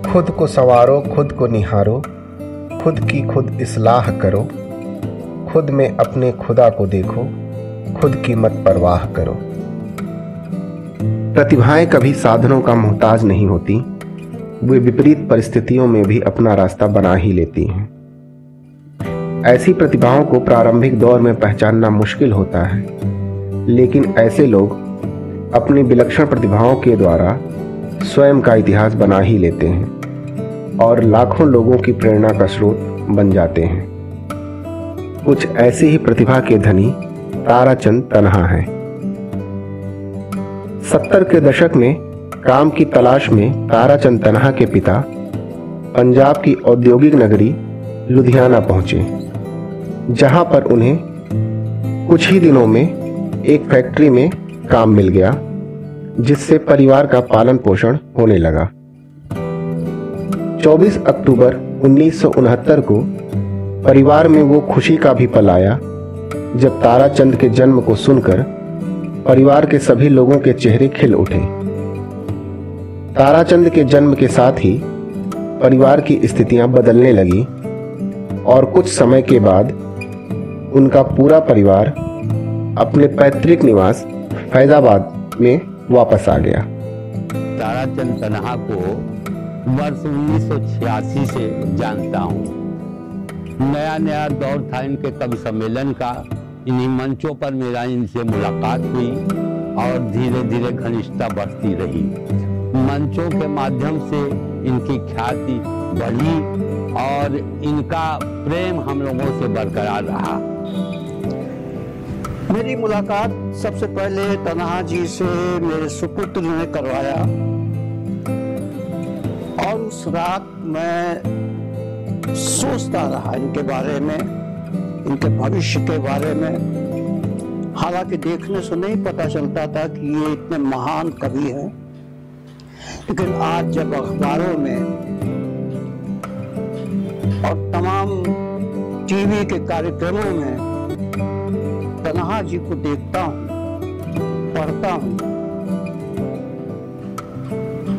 खुद को संवारो, खुद को निहारो, खुद की खुद इस्लाह करो, खुद में अपने खुदा को देखो, खुद की मत परवाह करो। प्रतिभाएं कभी साधनों का मोहताज नहीं होती, वे विपरीत परिस्थितियों में भी अपना रास्ता बना ही लेती हैं। ऐसी प्रतिभाओं को प्रारंभिक दौर में पहचानना मुश्किल होता है, लेकिन ऐसे लोग अपनी विलक्षण प्रतिभाओं के द्वारा स्वयं का इतिहास बना ही लेते हैं और लाखों लोगों की प्रेरणा का स्रोत बन जाते हैं। कुछ ऐसे ही प्रतिभा के धनी ताराचंद तन्हा हैं। 70 के दशक में काम की तलाश में ताराचंद तन्हा के पिता पंजाब की औद्योगिक नगरी लुधियाना पहुंचे, जहां पर उन्हें कुछ ही दिनों में एक फैक्ट्री में काम मिल गया, जिससे परिवार का पालन पोषण होने लगा। 24 अक्टूबर 1969 को परिवार में वो खुशी का भी पल आया जब ताराचंद के जन्म को सुनकर परिवार के सभी लोगों के चेहरे खिल उठे। ताराचंद के जन्म के साथ ही परिवार की स्थितियां बदलने लगी और कुछ समय के बाद उनका पूरा परिवार अपने पैतृक निवास फैजाबाद में वापस आ गया। ताराचंद तन्हा को वर्ष 1986 से जानता हूँ। नया नया दौर था इनके कवि सम्मेलन का। इन्हीं मंचों पर मेरा इनसे मुलाकात हुई और धीरे धीरे घनिष्ठता बढ़ती रही। मंचों के माध्यम से इनकी ख्याति बढ़ी और इनका प्रेम हम लोगों से बरकरार रहा। मेरी मुलाकात सबसे पहले तन्हा जी से मेरे सुपुत्र ने करवाया और उस रात मैं सोचता रहा इनके बारे में, इनके भविष्य के बारे में। हालांकि देखने से नहीं पता चलता था कि ये इतने महान कवि हैं, लेकिन आज जब अखबारों में और तमाम टीवी के कार्यक्रमों में तन्हा जी को देखता हूं, पढ़ता हूं,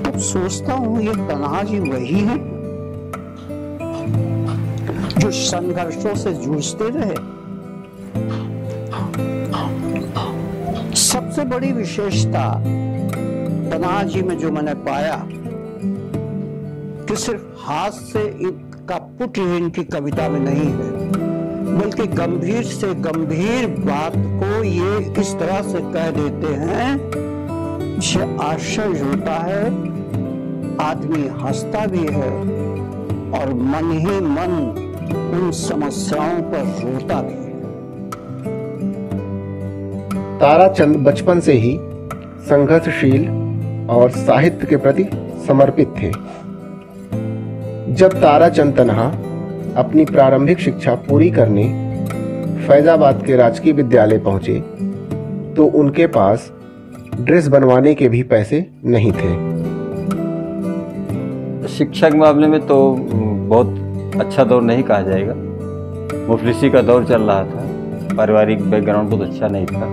तब सोचता हूं ये तन्हा जी वही है जो संघर्षों से जूझते रहे। सबसे बड़ी विशेषता तन्हा जी में जो मैंने पाया कि सिर्फ हाथ से इनका पुट इनकी कविता में नहीं है, बल्कि गंभीर से गंभीर बात को ये इस तरह से कह देते हैं जिसे आश्चर्य होता है, आदमी हंसता भी है और मन ही मन उन समस्याओं पर रोता भी है। ताराचंद बचपन से ही संघर्षशील और साहित्य के प्रति समर्पित थे। जब ताराचंद तन्हा अपनी प्रारंभिक शिक्षा पूरी करने फैजाबाद के राजकीय विद्यालय पहुंचे तो उनके पास ड्रेस बनवाने के भी पैसे नहीं थे। शिक्षा के मामले में तो बहुत अच्छा दौर नहीं कहा जाएगा। मुफलिसी का दौर चल रहा था, पारिवारिक बैकग्राउंड बहुत अच्छा नहीं था,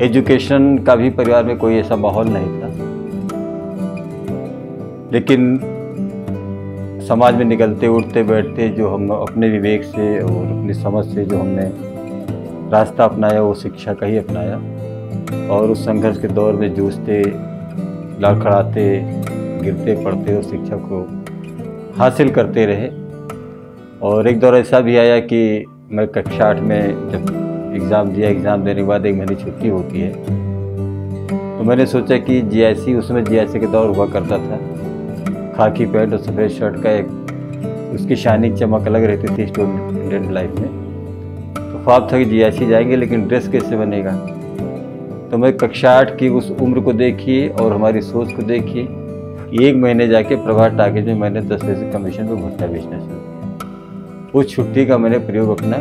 एजुकेशन का भी परिवार में कोई ऐसा माहौल नहीं था। लेकिन समाज में निकलते उठते बैठते जो हम अपने विवेक से और अपनी समझ से जो हमने रास्ता अपनाया वो शिक्षा का ही अपनाया और उस संघर्ष के दौर में जूझते, लड़खड़ाते, गिरते पड़ते उस शिक्षा को हासिल करते रहे। और एक दौर ऐसा भी आया कि मैं कक्षा 8 में जब एग्ज़ाम दिया, एग्ज़ाम देने के बाद 1 महीने छुट्टी होती है, तो मैंने सोचा कि जीआईसी, उसमें जीआईसी के दौर हुआ करता था, खाकी पैंट और सफ़ेद शर्ट का एक उसकी शाइनिंग चमक अलग रहती थी स्टूडेंट लाइफ में। तो ख्वाब था कि जीआईसी जाएंगे, लेकिन ड्रेस कैसे बनेगा। तो मैं कक्षा 8 की उस उम्र को देखिए और हमारी सोच को देखिए, 1 महीने जाके प्रभात टाकीज में मैंने 10 पैसे कमीशन पर भुट्टा बेचना शुरू किया। उस छुट्टी का मैंने प्रयोग अपना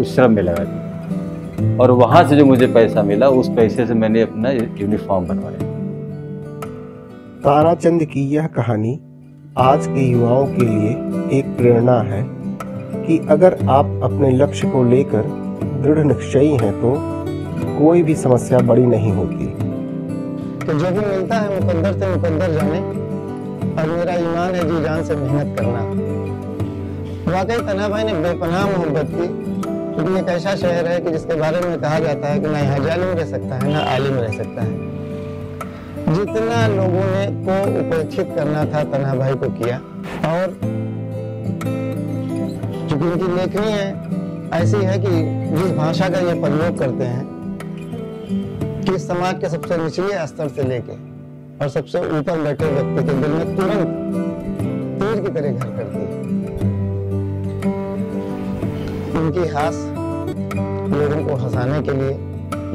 उस श्रम में लगा दिया और वहाँ से जो मुझे पैसा मिला उस पैसे से मैंने अपना यूनिफॉर्म बनवाया। ताराचंद की यह कहानी आज के युवाओं के लिए एक प्रेरणा है कि अगर आप अपने लक्ष्य को लेकर दृढ़ निश्चयी हैं तो कोई भी समस्या बड़ी नहीं होती। तो जो भी मिलता है मुकद्दर से मुकद्दर जाने, और मेरा ईमान है जी जान से मेहनत करना। वाकई तन्हा भाई ने बेपनाह मोहब्बत की, क्योंकि एक ऐसा शहर है कि जिसके बारे में कहा जाता है कि ना यहाँ जालिम रह सकता है ना आलिम रह सकता है। जितना लोगों ने को उपेक्षित करना था तन्हा भाई को किया, और चूंकि उनकी लेखनी है ऐसी है कि जिस भाषा का ये प्रयोग करते हैं कि समाज के सबसे निचले स्तर से लेके और सबसे ऊपर बैठे व्यक्ति के दिल में तुरंत तीर की तरह घर करती है। उनकी हास लोगों को हंसाने के लिए,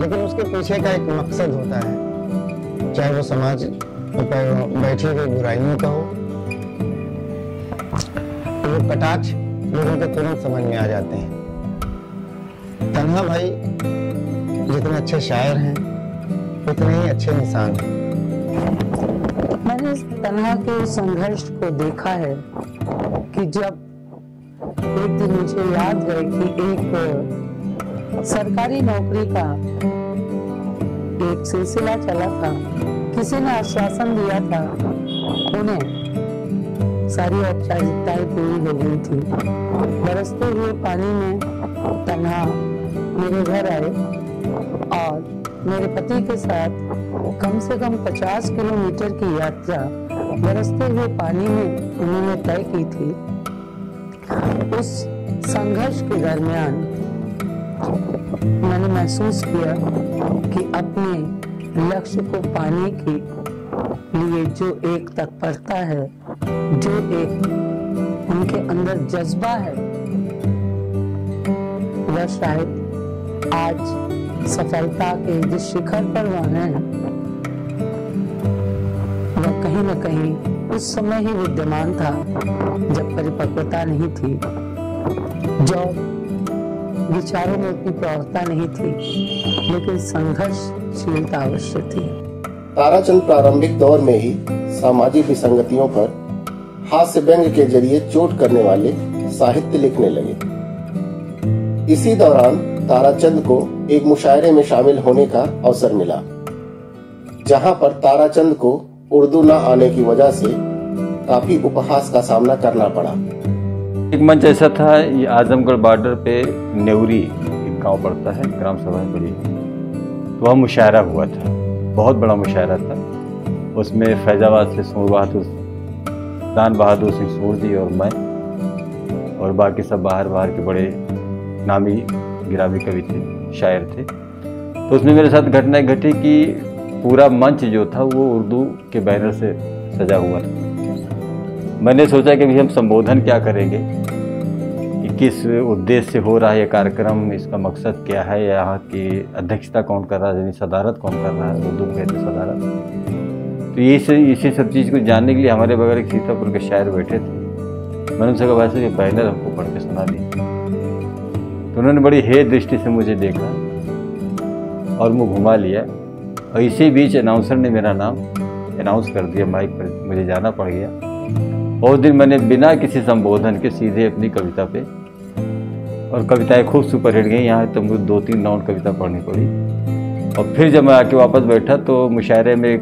लेकिन उसके पीछे का एक मकसद होता है, चाहे वो समाज पर बैठी हुई बुराइयों का हो, वो कटाक्ष लोगों के तुरंत समझ में आ जाते हैं। तन्हा भाई जितने अच्छे शायर हैं उतने ही अच्छे इंसान हैं। मैंने तन्हा के संघर्ष को देखा है कि जब एक दिन मुझे याद है कि एक सरकारी नौकरी का एक सिलसिला चला था, किसी ने आश्वासन दिया था, उन्हें सारी औपचारिकताएं पूरी हो गई थी। बरसते हुए पानी में तन्हा मेरे घर आए और मेरे पति के साथ कम से कम 50 किलोमीटर की यात्रा बरसते हुए पानी में उन्होंने तय की थी। उस संघर्ष के दरमियान मैंने महसूस किया कि अपने लक्ष्य को पाने के लिए जो एक तत्परता है, जो एक उनके अंदर जज्बा है, वह शायद आज सफलता के जिस शिखर पर वह हैं, वह कहीं न कहीं उस समय ही विद्यमान था जब परिपक्वता नहीं थी, जब विचारों में उतनी प्रौढ़ता नहीं थी, लेकिन संघर्षशीलता अवश्य थी। ताराचंद प्रारंभिक दौर में ही सामाजिक विसंगतियों पर हास्य व्यंग के जरिए चोट करने वाले साहित्य लिखने लगे। इसी दौरान ताराचंद को एक मुशायरे में शामिल होने का अवसर मिला, जहां पर ताराचंद को उर्दू न आने की वजह से काफी उपहास का सामना करना पड़ा। एक मंच ऐसा था, ये आजमगढ़ बॉर्डर पे नेवरी एक गांव पड़ता है, ग्राम सभा बड़ी, तो वह मुशायरा हुआ था, बहुत बड़ा मुशायरा था। उसमें फैजाबाद से सूर बहादुर, दान बहादुर सिंह सूर जी और मैं और बाकी सब बाहर के बड़े नामी गिरामी कवि थे, शायर थे। तो उसमें मेरे साथ घटना घटी कि पूरा मंच जो था वो उर्दू के बैनर से सजा हुआ था। मैंने सोचा कि अभी हम संबोधन क्या करेंगे, कि किस उद्देश्य से हो रहा है ये कार्यक्रम, इसका मकसद क्या है, यहाँ की अध्यक्षता कौन कर रहा है, यानी सदारत कौन कर रहा है, उर्दू कहते हैं सदारत। तो इसी सब चीज़ को जानने के लिए हमारे बगैर एक सीतापुर के शायर बैठे थे। मैंने उनसे कहा वैसे ये बैनर हमको पढ़ के सुना दी। तो उन्होंने बड़ी हे दृष्टि से मुझे देखा और मुँह घुमा लिया, और इसी बीच अनाउंसर ने मेरा नाम अनाउंस कर दिया माइक पर, मुझे जाना पड़ गया। और उस दिन मैंने बिना किसी संबोधन के सीधे अपनी कविता पे, और कविताएं खूब सुपरहिट गई, यहाँ तो मुझे 2-3 राउंड कविता पढ़नी पड़ी। और फिर जब मैं आके वापस बैठा तो मुशायरे में एक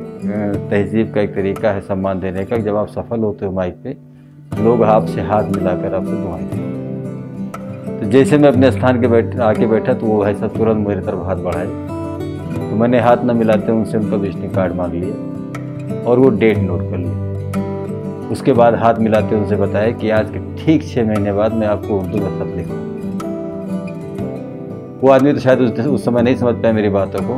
तहजीब का एक तरीका है सम्मान देने का, जब आप सफल होते हो माइक पे, लोग आपसे हाथ मिलाकर आपको दुआएं देते। तो जैसे मैं अपने स्थान के आके बैठा तो वो ऐसा तुरंत मेरी तरफ हाथ बढ़ाए, तो मैंने हाथ न मिलाते उनसे उनका विजिटिंग कार्ड मांग लिया और वो डेट नोट कर ली। उसके बाद हाथ मिलाते उनसे बताया कि आज के ठीक 6 महीने बाद मैं आपको उर्दू में खत लिखूँ। वो आदमी तो शायद उस समय नहीं समझ पाया मेरी बातों को,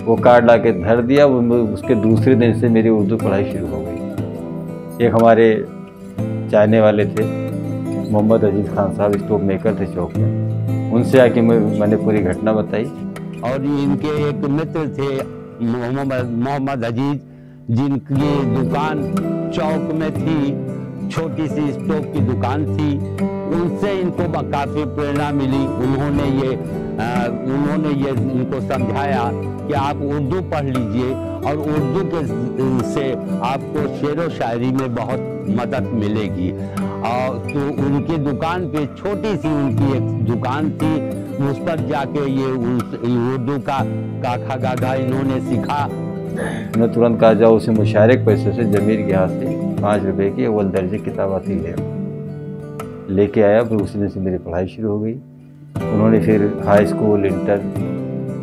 वो कार्ड ला के धर दिया। उसके दूसरे दिन से मेरी उर्दू पढ़ाई शुरू हो गई। एक हमारे चाहने वाले थे मोहम्मद अजीज़ खान साहब, स्टोव मेकर थे चौक में, उनसे आके मैंने पूरी घटना बताई। और इनके एक मित्र थे मोहम्मद अजीज, जिनकी दुकान चौक में थी, छोटी सी स्टोव की दुकान थी। उनसे इनको काफ़ी प्रेरणा मिली। उन्होंने ये इनको समझाया कि आप उर्दू पढ़ लीजिए और उर्दू के से आपको शेर व शायरी में बहुत मदद मिलेगी। और तो उनकी दुकान पे छोटी सी उनकी एक दुकान थी, उस पर जाके ये उर्दू का काखा गागा इन्होंने सीखा। उन्होंने तुरंत कहा जाओ उसे मुशायरे के पैसे से जमीर के हाथ से 5 रुपए की अव्वल दर्जे किताब आती है, लेके आया। फिर उसी दिन से मेरी पढ़ाई शुरू हो गई। उन्होंने फिर हाई स्कूल, इंटर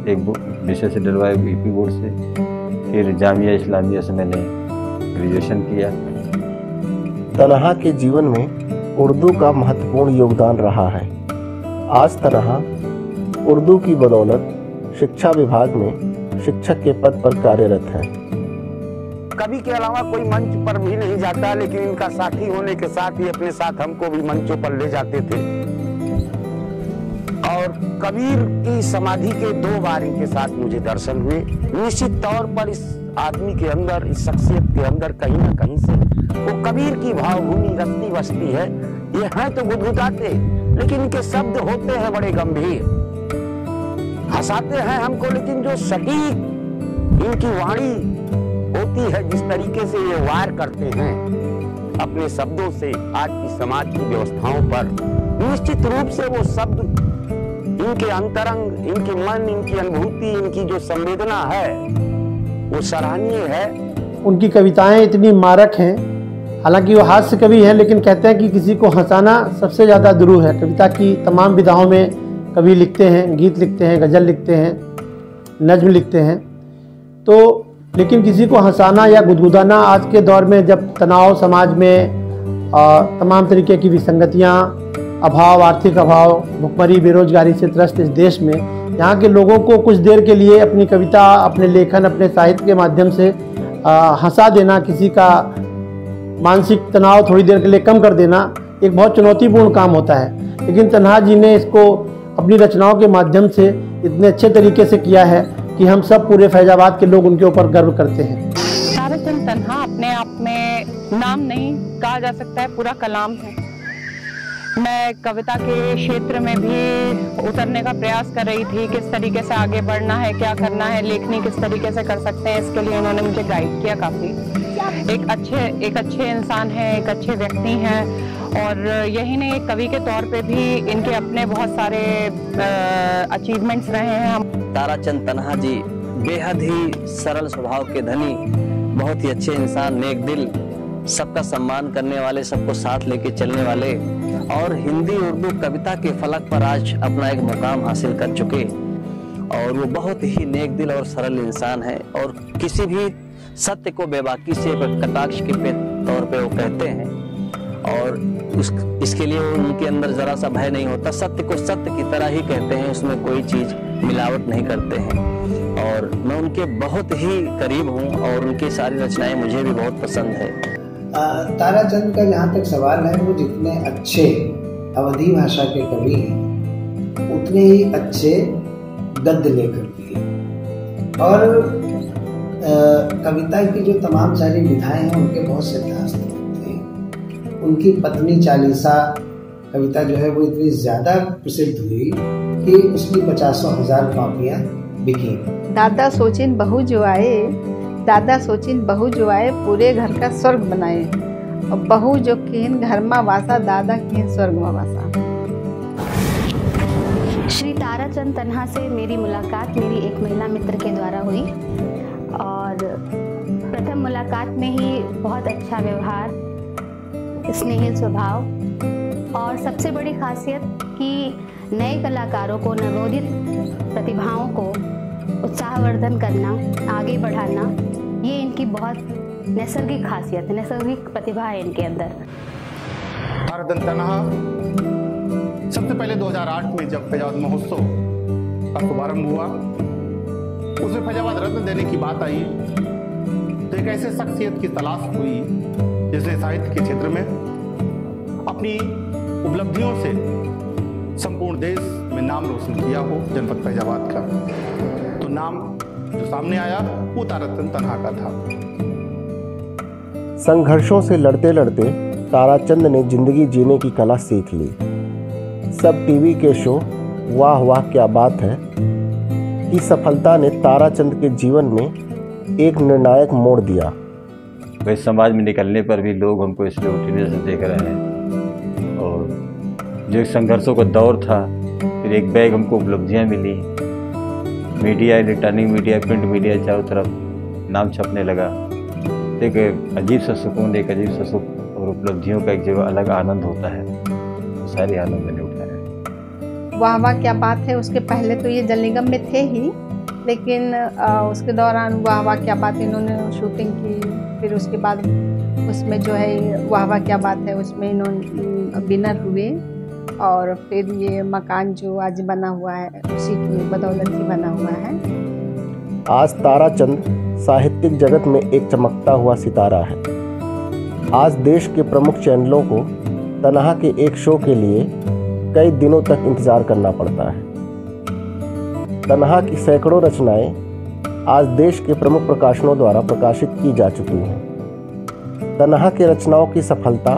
एक विषय से डलवाया यूपी बोर्ड से, फिर जामिया इस्लामिया से मैंने ग्रेजुएशन किया। तन्हा के जीवन में उर्दू का महत्वपूर्ण योगदान रहा है। आज तन्हा उर्दू की बदौलत शिक्षा विभाग में शिक्षक के पद पर कार्यरत है। कवि के अलावा कोई मंच पर भी नहीं जाता, लेकिन इनका साथी होने के साथ ही अपने साथ हमको भी मंचों पर ले जाते थे। और कबीर की समाधि के 2 बार इनके साथ मुझे दर्शन हुए। निश्चित तौर पर इस आदमी के अंदर, इस शख्सियत के अंदर कहीं ना कहीं से वो कबीर की भावभूमि रखती बसती है। ये हैं तो गुदगुदाते, लेकिन इनके शब्द होते हैं बड़े गंभीर, हंसाते हैं हमको, लेकिन जो सटीक इनकी वाणी होती है, जिस तरीके से ये वार करते हैं अपने शब्दों से आज की समाज की व्यवस्थाओं पर, निश्चित रूप से वो शब्द इनके अंतरंग, इनके मन, इनकी अनुभूति, इनकी जो संवेदना है वो सराहनीय है। उनकी कविताएं इतनी मारक हैं, हालांकि वो हास्य कवि हैं, लेकिन कहते हैं कि किसी को हंसाना सबसे ज़्यादा दुरूह है। कविता की तमाम विधाओं में कवि लिखते हैं, गीत लिखते हैं, गज़ल लिखते हैं, नज्म लिखते हैं, तो लेकिन किसी को हंसाना या गुदगुदाना आज के दौर में, जब तनाव समाज में, तमाम तरीके की विसंगतियाँ, अभाव, आर्थिक अभाव, भुखमरी, बेरोजगारी से त्रस्त इस देश में, यहाँ के लोगों को कुछ देर के लिए अपनी कविता, अपने लेखन, अपने साहित्य के माध्यम से हंसा देना, किसी का मानसिक तनाव थोड़ी देर के लिए कम कर देना एक बहुत चुनौतीपूर्ण काम होता है। लेकिन तन्हा जी ने इसको अपनी रचनाओं के माध्यम से इतने अच्छे तरीके से किया है कि हम सब पूरे फैजाबाद के लोग उनके ऊपर गर्व करते हैं। ताराचंद तन्हा अपने आप में नाम नहीं कहा जा सकता है, पूरा कलाम है। मैं कविता के क्षेत्र में भी उतरने का प्रयास कर रही थी, किस तरीके से आगे बढ़ना है, क्या करना है, लेखनी किस तरीके से कर सकते हैं, इसके लिए उन्होंने मुझे गाइड किया काफ़ी। एक अच्छे इंसान हैं, एक अच्छे व्यक्ति हैं, और यही नहीं, एक कवि के तौर पे भी इनके अपने बहुत सारे अचीवमेंट्स रहे हैं। ताराचंद तन्हा जी बेहद ही सरल स्वभाव के धनी, बहुत ही अच्छे इंसान, नेक दिल, सबका सम्मान करने वाले, सबको साथ लेके चलने वाले, और हिंदी उर्दू कविता के फलक पर आज अपना एक मुकाम हासिल कर चुके। और वो बहुत ही नेक दिल और सरल इंसान है, और किसी भी सत्य को बेबाकी से कटाक्ष के तौर पे वो कहते हैं, और इसके लिए उनके अंदर जरा सा भय नहीं होता। सत्य को सत्य की तरह ही कहते हैं, उसमें कोई चीज मिलावट नहीं करते हैं। और मैं उनके बहुत ही करीब हूँ, और उनकी सारी रचनाएं मुझे भी बहुत पसंद है। ताराचंद का जहाँ तक सवाल है, वो जितने अच्छे अवधी भाषा के कवि हैं, उतने ही अच्छे गद्य लेखक भी हैं। और कविता की जो तमाम सारी विधाएं हैं, उनके बहुत से दास्त होते हैं। उनकी पत्नी चालीसा कविता जो है वो इतनी ज़्यादा प्रसिद्ध हुई कि उसकी 50,000 कॉपियाँ बिकी। दादा सोचिन बहू जो आए, दादा सोचिन बहू जो आए, पूरे घर का स्वर्ग बनाए, और बहू जो कीन घर में वासा, दादा कीन स्वर्ग में वासा। श्री ताराचंद तन्हा से मेरी मुलाकात मेरी एक महिला मित्र के द्वारा हुई, और प्रथम मुलाकात में ही बहुत अच्छा व्यवहार, स्नेहिल स्वभाव, और सबसे बड़ी खासियत कि नए कलाकारों को, नवोदित प्रतिभाओं को उत्साहवर्धन करना, आगे बढ़ाना, ये इनकी बहुत नैसर्गिक खासियत है, नैसर्गिक प्रतिभा है इनके अंदर। ताराचंद तन्हा सबसे पहले 2008 में जब फैजाबाद महोत्सव का शुभारंभ हुआ, उसमें फैजाबाद रत्न देने की बात आई, तो एक ऐसे शख्सियत की तलाश हुई जिसने साहित्य के क्षेत्र में अपनी उपलब्धियों से संपूर्ण देश में नाम रोशन किया हो, जनपद फैजाबाद का। तो नाम जो सामने आया वो ताराचंद तन्हा का था। संघर्षों से लड़ते लड़ते ताराचंद ने जिंदगी जीने की कला सीख ली। सब टीवी के शो वाह वाह क्या बात है की सफलता ने ताराचंद के जीवन में एक निर्णायक मोड़ दिया। वही समाज में निकलने पर भी लोग हमको इसलिए उठने से देख रहे हैं, और जो एक संघर्षों का दौर था, फिर एक बैग हमको उपलब्धियां मिली, media, electronic media, print media, चारों तरफ नाम छपने लगा। बहुत एक अजीब सा सुकून, एक अजीब सा सुख और उपलब्धियों का एक जगह अलग आनंद होता है। तो सारे आनंद मैंने उठाया। वाह वाह क्या बात है। उसके पहले तो ये जल निगम में थे ही, लेकिन उसके दौरान वाह वाह क्या बात इन्होंने शूटिंग की। फिर उसके बाद उसमें जो है वाह वाह क्या बात है उसमें इन्होंने विनर हुए, और फिर ये मकान जो आज बना हुआ है उसी की बदौलत ही बना हुआ है। आज ताराचंद साहित्यिक जगत में एक चमकता हुआ सितारा है। आज देश के प्रमुख चैनलों को तन्हा के एक शो के लिए कई दिनों तक इंतजार करना पड़ता है। तन्हा की सैकड़ों रचनाएं आज देश के प्रमुख प्रकाशनों द्वारा प्रकाशित की जा चुकी हैं। तन्हा के रचनाओं की सफलता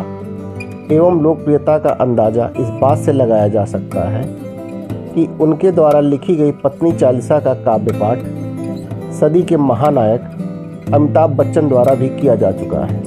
एवं लोकप्रियता का अंदाजा इस बात से लगाया जा सकता है कि उनके द्वारा लिखी गई पत्नी चालीसा का काव्य पाठ सदी के महानायक अमिताभ बच्चन द्वारा भी किया जा चुका है।